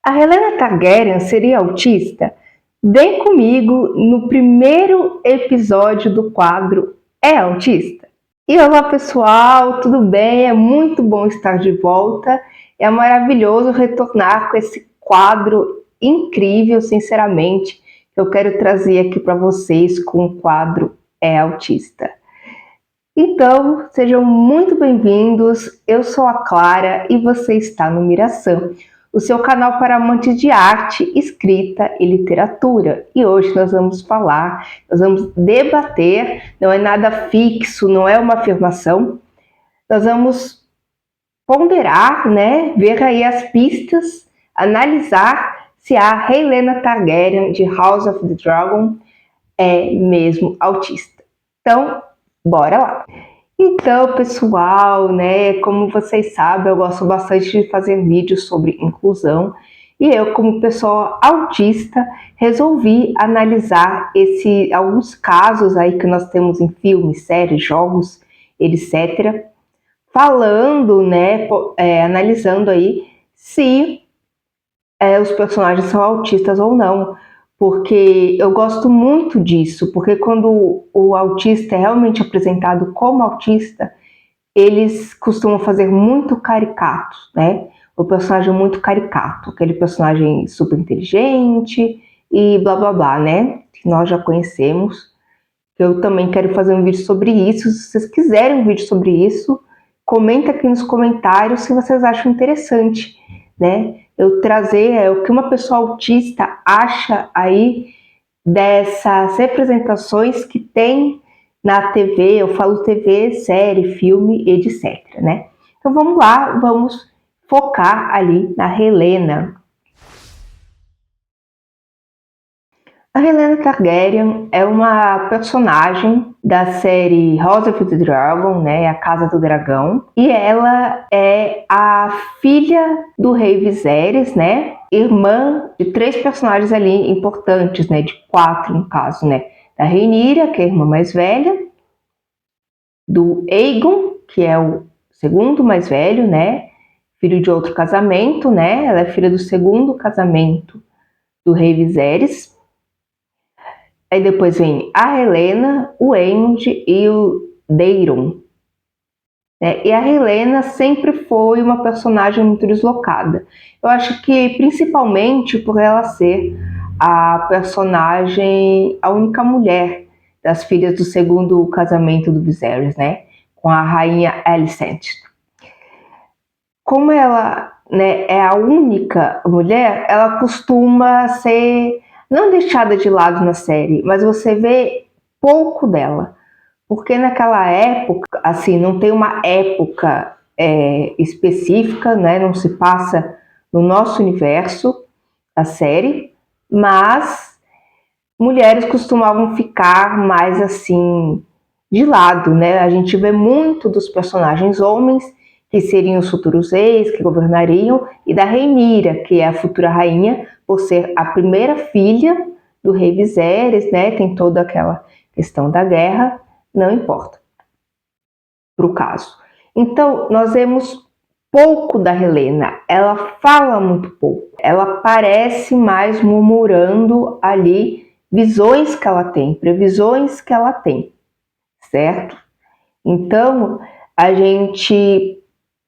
A Helena Targaryen seria autista? Vem comigo no primeiro episódio do quadro É Autista? E olá pessoal, tudo bem? É muito bom estar de volta. É maravilhoso retornar com esse quadro incrível, sinceramente, que eu quero trazer aqui para vocês com o quadro É Autista. Então, sejam muito bem-vindos. Eu sou a Clara e você está no Miração, o seu canal para amantes de arte, escrita e literatura. E hoje nós vamos debater, não é nada fixo, não é uma afirmação. Nós vamos ponderar, né, ver aí as pistas, analisar se a Rhaelena Targaryen de House of the Dragon é mesmo autista. Então, bora lá! Então, pessoal, né, como vocês sabem, eu gosto bastante de fazer vídeos sobre inclusão e eu, como pessoa autista, resolvi analisar alguns casos aí que nós temos em filmes, séries, jogos, etc. Falando, né, analisando aí se os personagens são autistas ou não. Porque eu gosto muito disso, porque quando o autista é realmente apresentado como autista, eles costumam fazer muito caricatos, né? O personagem muito caricato, aquele personagem super inteligente e blá blá blá, né? Que nós já conhecemos. Eu também quero fazer um vídeo sobre isso. Se vocês quiserem um vídeo sobre isso, comenta aqui nos comentários se vocês acham interessante, né? Eu trazer o que uma pessoa autista acha aí dessas representações que tem na TV, eu falo TV, série, filme, etc, né? Então vamos lá, vamos focar ali na Rhaelena. A Rhaelena Targaryen é uma personagem da série House of the Dragon, né, a Casa do Dragão, e ela é a filha do rei Viserys, né, irmã de 3 personagens ali importantes, né, de 4 no caso, né, da Rhaenyra, que é a irmã mais velha, do Aegon, que é o segundo mais velho, né, filho de outro casamento, né, ela é filha do segundo casamento do rei Viserys. Aí depois vem a Rhaelena, o Aemond e o Daeron. E a Rhaelena sempre foi uma personagem muito deslocada. Eu acho que principalmente por ela ser a personagem, a única mulher das filhas do segundo casamento do Viserys, né? Com a rainha Alicent. Como ela, né, é a única mulher, ela costuma ser não deixada de lado na série, mas você vê pouco dela. Porque naquela época, assim, não tem uma época específica, né? Não se passa no nosso universo, a série, mas mulheres costumavam ficar mais assim de lado, né? A gente vê muito dos personagens homens, que seriam os futuros reis, que governariam, e da Rhaenyra, que é a futura rainha, por ser a primeira filha do rei Viserys, né? Tem toda aquela questão da guerra, não importa para o caso. Então, nós vemos pouco da Rhaelena, ela fala muito pouco, ela parece mais murmurando ali visões que ela tem, previsões que ela tem, certo? Então, a gente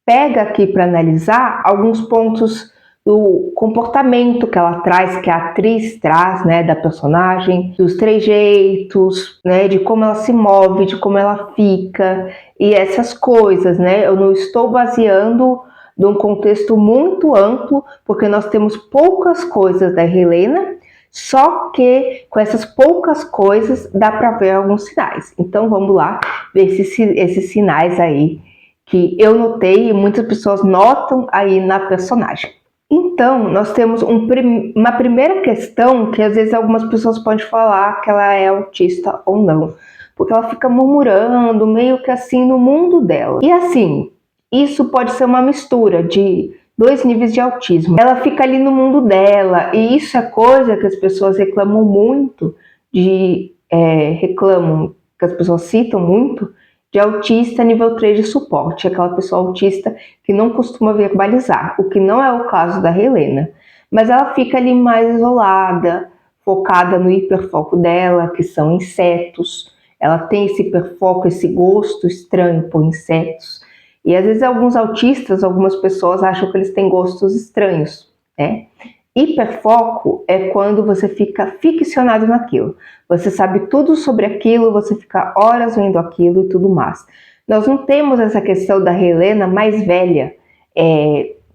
pega aqui para analisar alguns pontos do comportamento que ela traz, que a atriz traz, né, da personagem, dos trejeitos, né, de como ela se move, de como ela fica e essas coisas, né? Eu não estou baseando num contexto muito amplo, porque nós temos poucas coisas da Rhaelena, só que com essas poucas coisas dá para ver alguns sinais. Então vamos lá ver esses sinais aí que eu notei e muitas pessoas notam aí na personagem. Então, nós temos uma primeira questão que às vezes algumas pessoas podem falar que ela é autista ou não, porque ela fica murmurando meio que assim no mundo dela. E assim, isso pode ser uma mistura de 2 níveis de autismo. Ela fica ali no mundo dela, e isso é coisa que as pessoas reclamam muito, reclamam, que as pessoas citam muito, de autista nível 3 de suporte, aquela pessoa autista que não costuma verbalizar, o que não é o caso da Rhaelena. mas ela fica ali mais isolada, focada no hiperfoco dela, que são insetos. Ela tem esse hiperfoco, esse gosto estranho por insetos. E às vezes alguns autistas, algumas pessoas acham que eles têm gostos estranhos, né? Hiperfoco é quando você fica ficcionado naquilo. Você sabe tudo sobre aquilo, você fica horas vendo aquilo e tudo mais. Nós não temos essa questão da Helena mais velha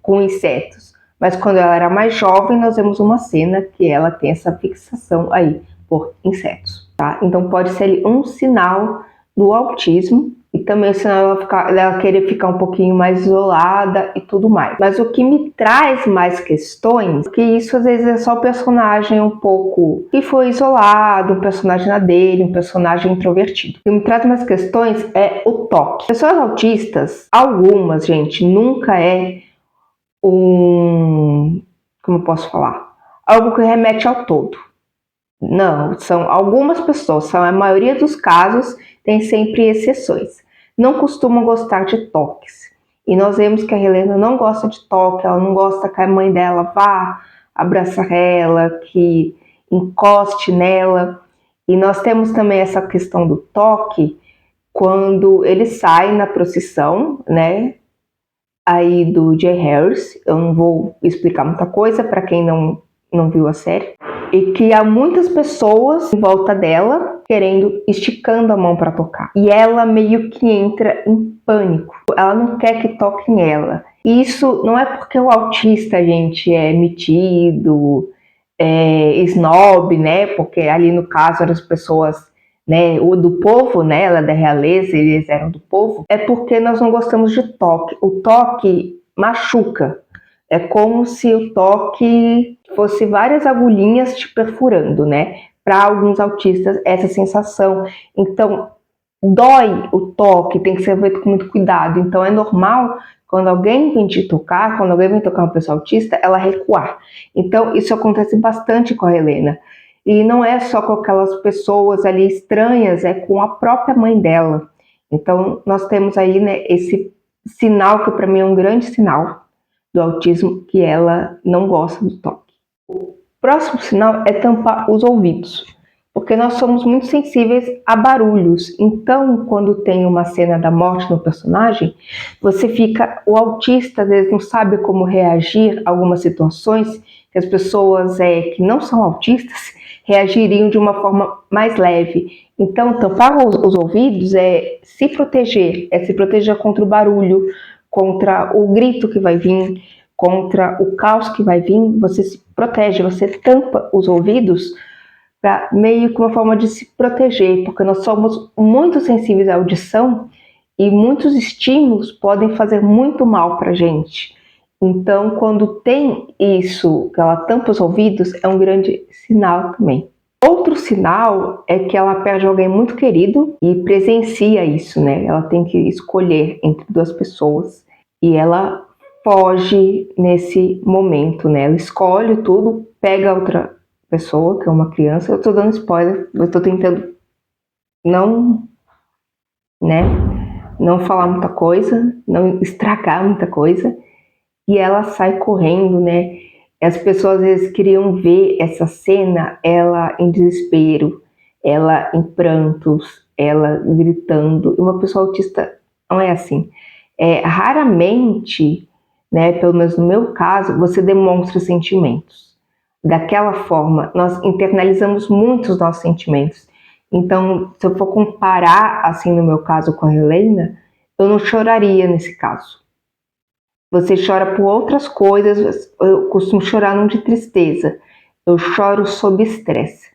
com insetos. Mas quando ela era mais jovem, nós vemos uma cena que ela tem essa fixação aí por insetos, tá? Então pode ser um sinal do autismo e também o sinal dela querer ficar um pouquinho mais isolada e tudo mais. Mas o que me traz mais questões, que isso às vezes é só o personagem um pouco que foi isolado, um personagem na dele, um personagem introvertido. O que me traz mais questões é o toque. Pessoas autistas, algumas, gente, nunca é como eu posso falar? Algo que remete ao todo. Não, são algumas pessoas, são a maioria dos casos, tem sempre exceções. Não costumam gostar de toques. E nós vemos que a Helena não gosta de toque, ela não gosta que a mãe dela vá abraçar ela, que encoste nela. E nós temos também essa questão do toque quando ele sai na procissão, né? Aí do Jay Harris, eu não vou explicar muita coisa para quem não viu a série, e que há muitas pessoas em volta dela esticando a mão para tocar. E ela meio que entra em pânico. Ela não quer que toquem ela. E isso não é porque o autista, gente, é metido, snob, né? Porque ali no caso eram as pessoas, né, o do povo, né, ela é da realeza, eles eram do povo, é porque nós não gostamos de toque. O toque machuca. É como se o toque fosse várias agulhinhas te perfurando, né? Para alguns autistas, essa sensação. Então, dói o toque, tem que ser feito com muito cuidado. Então, é normal, quando alguém vem te tocar, quando alguém vem tocar uma pessoa autista, ela recuar. Então, isso acontece bastante com a Helena. E não é só com aquelas pessoas ali estranhas, é com a própria mãe dela. Então, nós temos aí, né, esse sinal que para mim é um grande sinal do autismo, que ela não gosta do toque. O próximo sinal é tampar os ouvidos, porque nós somos muito sensíveis a barulhos. Então, quando tem uma cena da morte no personagem, o autista às vezes não sabe como reagir a algumas situações que as pessoas que não são autistas reagiriam de uma forma mais leve. Então, tampar os ouvidos é se proteger contra o barulho, contra o grito que vai vir, contra o caos que vai vir. Você se protege, você tampa os ouvidos para meio que uma forma de se proteger, porque nós somos muito sensíveis à audição e muitos estímulos podem fazer muito mal para a gente. Então, quando tem isso, que ela tampa os ouvidos, é um grande sinal também. Outro sinal é que ela perde alguém muito querido e presencia isso, né? Ela tem que escolher entre duas pessoas e ela foge nesse momento, né? Ela escolhe tudo, pega outra pessoa, que é uma criança. Eu tô dando spoiler, eu tô tentando não falar muita coisa, não estragar muita coisa. E ela sai correndo, né? As pessoas às vezes queriam ver essa cena, ela em desespero, ela em prantos, ela gritando. E uma pessoa autista não é assim. Raramente, né, pelo menos no meu caso, você demonstra sentimentos. Daquela forma, nós internalizamos muito os nossos sentimentos. Então, se eu for comparar, assim, no meu caso com a Helena, eu não choraria nesse caso. Você chora por outras coisas, eu costumo chorar não de tristeza, eu choro sob estresse.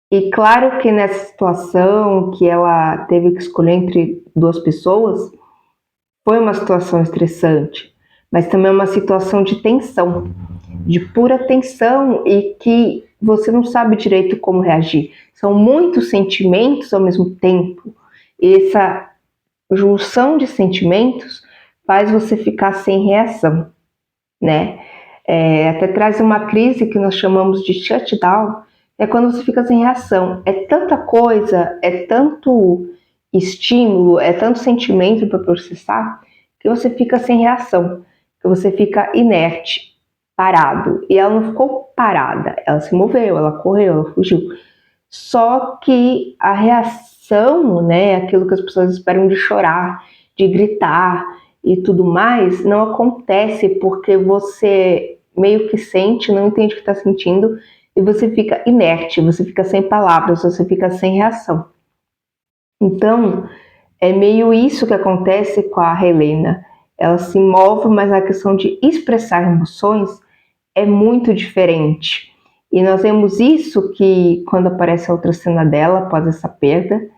E claro que nessa situação que ela teve que escolher entre duas pessoas, foi uma situação estressante, mas também uma situação de tensão, de pura tensão e que você não sabe direito como reagir. São muitos sentimentos ao mesmo tempo. Essa junção de sentimentos faz você ficar sem reação, né? Até traz uma crise que nós chamamos de shutdown, é quando você fica sem reação. É tanta coisa, é tanto estímulo, é tanto sentimento para processar, que você fica sem reação, que você fica inerte. parado. E ela não ficou parada, ela se moveu, ela correu, ela fugiu. Só que a reação, né, aquilo que as pessoas esperam de chorar, de gritar e tudo mais, não acontece porque você meio que sente, não entende o que está sentindo e você fica inerte, você fica sem palavras, você fica sem reação. Então, é meio isso que acontece com a Helena. Ela se move, mas a questão de expressar emoções é muito diferente. E nós vemos isso que quando aparece a outra cena dela após essa perda,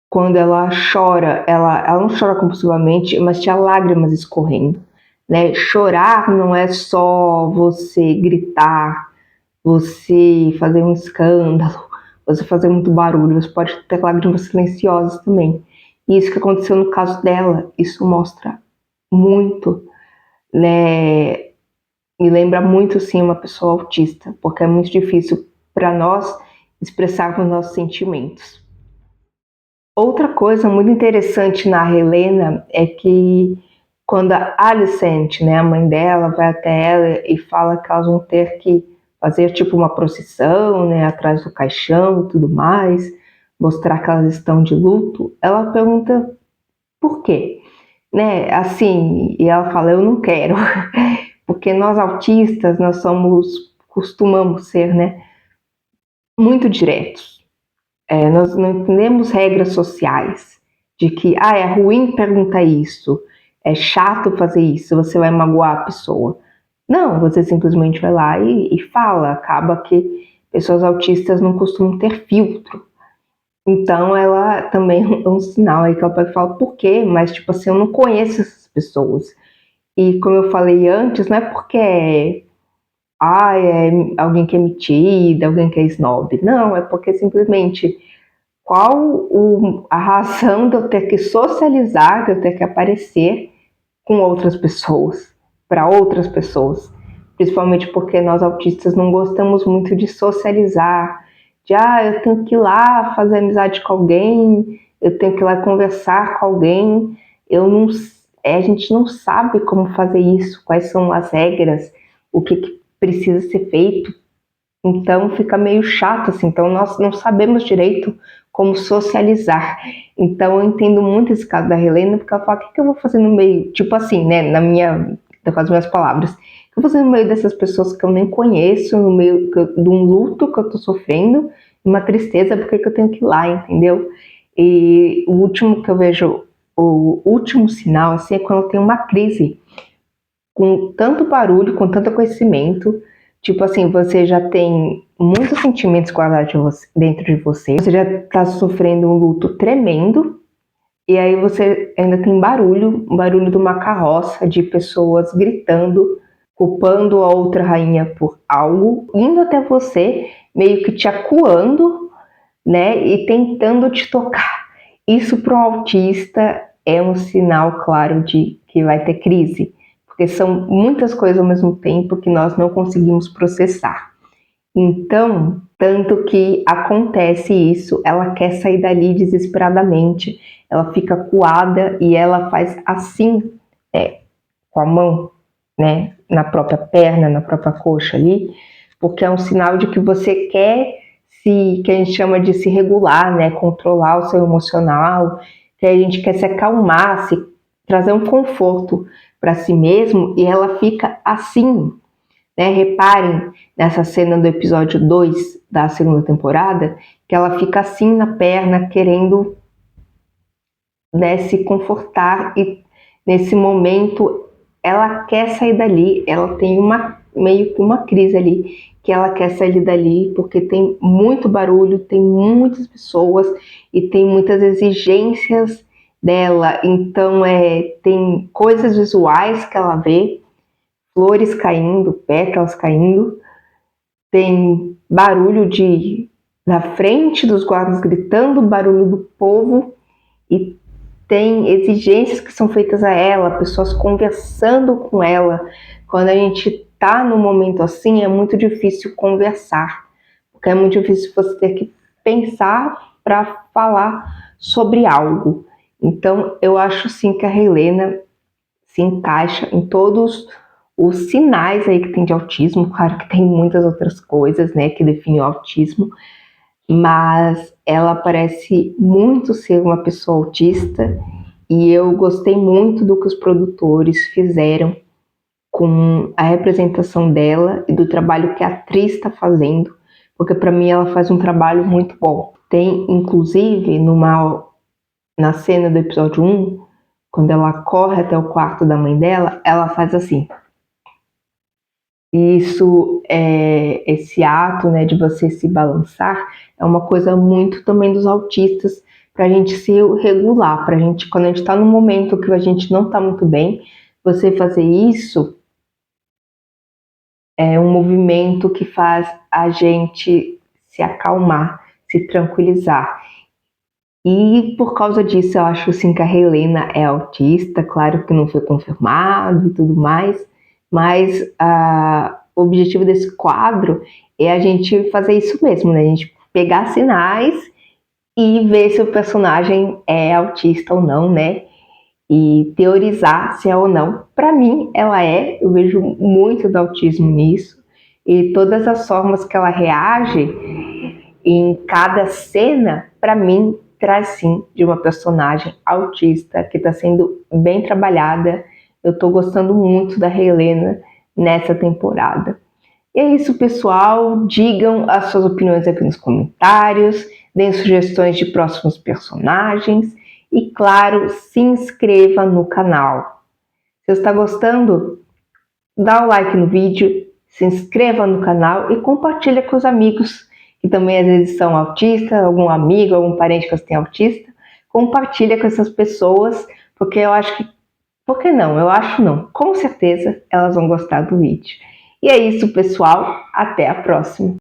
quando ela chora, ela não chora compulsivamente, mas tinha lágrimas escorrendo. Né? Chorar não é só você gritar, você fazer um escândalo, você fazer muito barulho, você pode ter lágrimas silenciosas também. E isso que aconteceu no caso dela, isso mostra muito, né? Me lembra muito, sim, uma pessoa autista, porque é muito difícil para nós expressarmos nossos sentimentos. Outra coisa muito interessante na Helena é que quando a Alicent, né, a mãe dela, vai até ela e fala que elas vão ter que fazer tipo uma procissão, né, atrás do caixão e tudo mais, mostrar que elas estão de luto, ela pergunta por quê, né, assim, e ela fala, eu não quero, porque nós autistas, costumamos ser, né, muito diretos. Nós não entendemos regras sociais, de que, é ruim perguntar isso, é chato fazer isso, você vai magoar a pessoa. Não, você simplesmente vai lá e fala. Acaba que pessoas autistas não costumam ter filtro. Então ela também é um sinal aí que ela pode falar por quê, mas tipo assim, eu não conheço essas pessoas. E como eu falei antes, não é porque é alguém que é metida, alguém que é snob. Não, é porque simplesmente a razão de eu ter que socializar, de eu ter que aparecer com outras pessoas, para outras pessoas. Principalmente porque nós autistas não gostamos muito de socializar, de eu tenho que ir lá fazer amizade com alguém, eu tenho que ir lá conversar com alguém. A gente não sabe como fazer isso, quais são as regras, o que precisa ser feito. Então fica meio chato, assim. Então nós não sabemos direito como socializar. Então eu entendo muito esse caso da Helena, porque ela fala, o que eu vou fazer no meio? Tipo assim, né, com as minhas palavras. O que eu vou fazer no meio dessas pessoas que eu nem conheço, no meio de um luto que eu tô sofrendo, uma tristeza, por que eu tenho que ir lá, entendeu? E o último que eu vejo, o último sinal, assim, é quando tem uma crise, com tanto barulho, com tanto conhecimento, tipo assim, você já tem muitos sentimentos guardados dentro de você, você já tá sofrendo um luto tremendo, e aí você ainda tem um barulho de uma carroça, de pessoas gritando, culpando a outra rainha por algo, indo até você, meio que te acuando, né, e tentando te tocar. Isso para um autista é um sinal claro de que vai ter crise, porque são muitas coisas ao mesmo tempo que nós não conseguimos processar. Então, tanto que acontece isso, ela quer sair dali desesperadamente, ela fica acuada e ela faz assim, com a mão, né, na própria perna, na própria coxa ali, porque é um sinal de que você quer que a gente chama de se regular, né, controlar o seu emocional, que a gente quer se acalmar, trazer um conforto para si mesmo, e ela fica assim, né? Reparem nessa cena do episódio 2 da segunda temporada, que ela fica assim na perna, querendo, né, se confortar, e nesse momento ela quer sair dali, ela tem meio que uma crise ali, que ela quer sair dali porque tem muito barulho, tem muitas pessoas e tem muitas exigências dela. Então tem coisas visuais que ela vê, flores caindo, pétalas caindo, tem barulho na frente dos guardas gritando, barulho do povo, e tem exigências que são feitas a ela, pessoas conversando com ela. Quando a gente está num momento assim, é muito difícil conversar, porque é muito difícil você ter que pensar para falar sobre algo. Então, eu acho sim que a Helena se encaixa em todos os sinais aí que tem de autismo. Claro que tem muitas outras coisas, né, que definem o autismo, mas ela parece muito ser uma pessoa autista e eu gostei muito do que os produtores fizeram com a representação dela e do trabalho que a atriz está fazendo, porque para mim ela faz um trabalho muito bom. Tem, inclusive, na cena do episódio 1, quando ela corre até o quarto da mãe dela, ela faz assim. Isso, esse ato, né, de você se balançar, é uma coisa muito também dos autistas, para a gente se regular, para a gente, quando a gente está num momento que a gente não está muito bem, você fazer isso é um movimento que faz a gente se acalmar, se tranquilizar. E por causa disso, eu acho assim que a Helena é autista, claro que não foi confirmado e tudo mais, mas o objetivo desse quadro é a gente fazer isso mesmo, né? A gente pegar sinais e ver se o personagem é autista ou não, né? E teorizar se é ou não. Para mim, ela é, eu vejo muito do autismo nisso, e todas as formas que ela reage em cada cena, para mim, traz sim de uma personagem autista que está sendo bem trabalhada. Eu estou gostando muito da Helena nessa temporada. E é isso, pessoal. Digam as suas opiniões aqui nos comentários, deem sugestões de próximos personagens e, claro, se inscreva no canal. Se você está gostando, dá o like no vídeo, se inscreva no canal e compartilha com os amigos que também às vezes são autistas, algum amigo, algum parente que você tem autista. Compartilha com essas pessoas, porque eu acho que... Por que não? Eu acho não. Com certeza elas vão gostar do vídeo. E é isso, pessoal. Até a próxima.